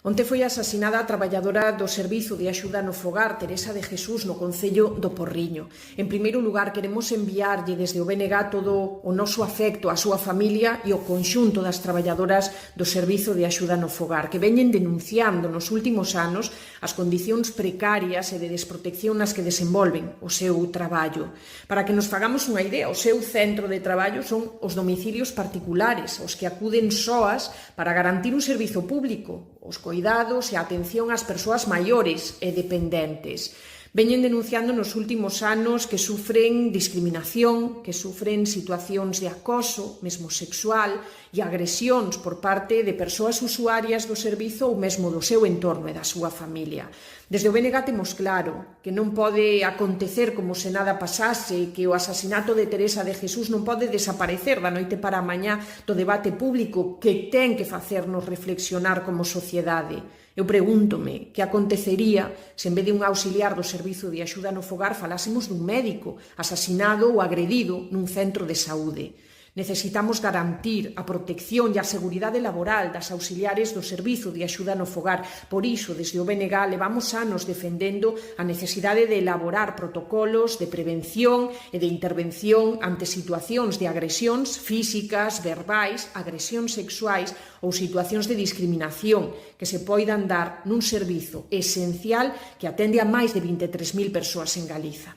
Onte foi asasinada a traballadora do Servizo de Axuda no Fogar, Teresa de Jesús, no Concello do Porriño. En primeiro lugar, queremos enviarlle desde o BNG todo o noso afecto á súa familia e ao conxunto das traballadoras do Servizo de Axuda no Fogar, que veñen denunciando nos últimos anos as condicións precarias e de desprotección nas que desenvolven o seu traballo. Para que nos fagamos unha idea, o seu centro de traballo son os domicilios particulares, os que acuden soas para garantir un servizo público, os cuidados e a atención ás persoas maiores e dependentes. Veñen denunciando nos últimos anos que sufren discriminación, que sufren situacións de acoso, mesmo sexual, e agresións por parte de persoas usuarias do servizo ou mesmo do seu entorno e da súa familia. Desde o BNG temos claro que non pode acontecer como se nada pasase, que o asasinato de Teresa de Jesús non pode desaparecer da noite para a mañá do debate público que ten que facernos reflexionar como sociedade. Eu pregúntome que acontecería se en vez de un auxiliar do Servizo de Axuda no Fogar falásemos dun médico asasinado ou agredido nun centro de saúde. Necesitamos garantir a protección e a seguridade laboral das auxiliares do Servizo de Axuda no Fogar. Por iso, desde o BNG, levamos anos defendendo a necesidade de elaborar protocolos de prevención e de intervención ante situacións de agresións físicas, verbais, agresións sexuais ou situacións de discriminación que se poidan dar nun servizo esencial que atende a máis de 23.000 persoas en Galiza.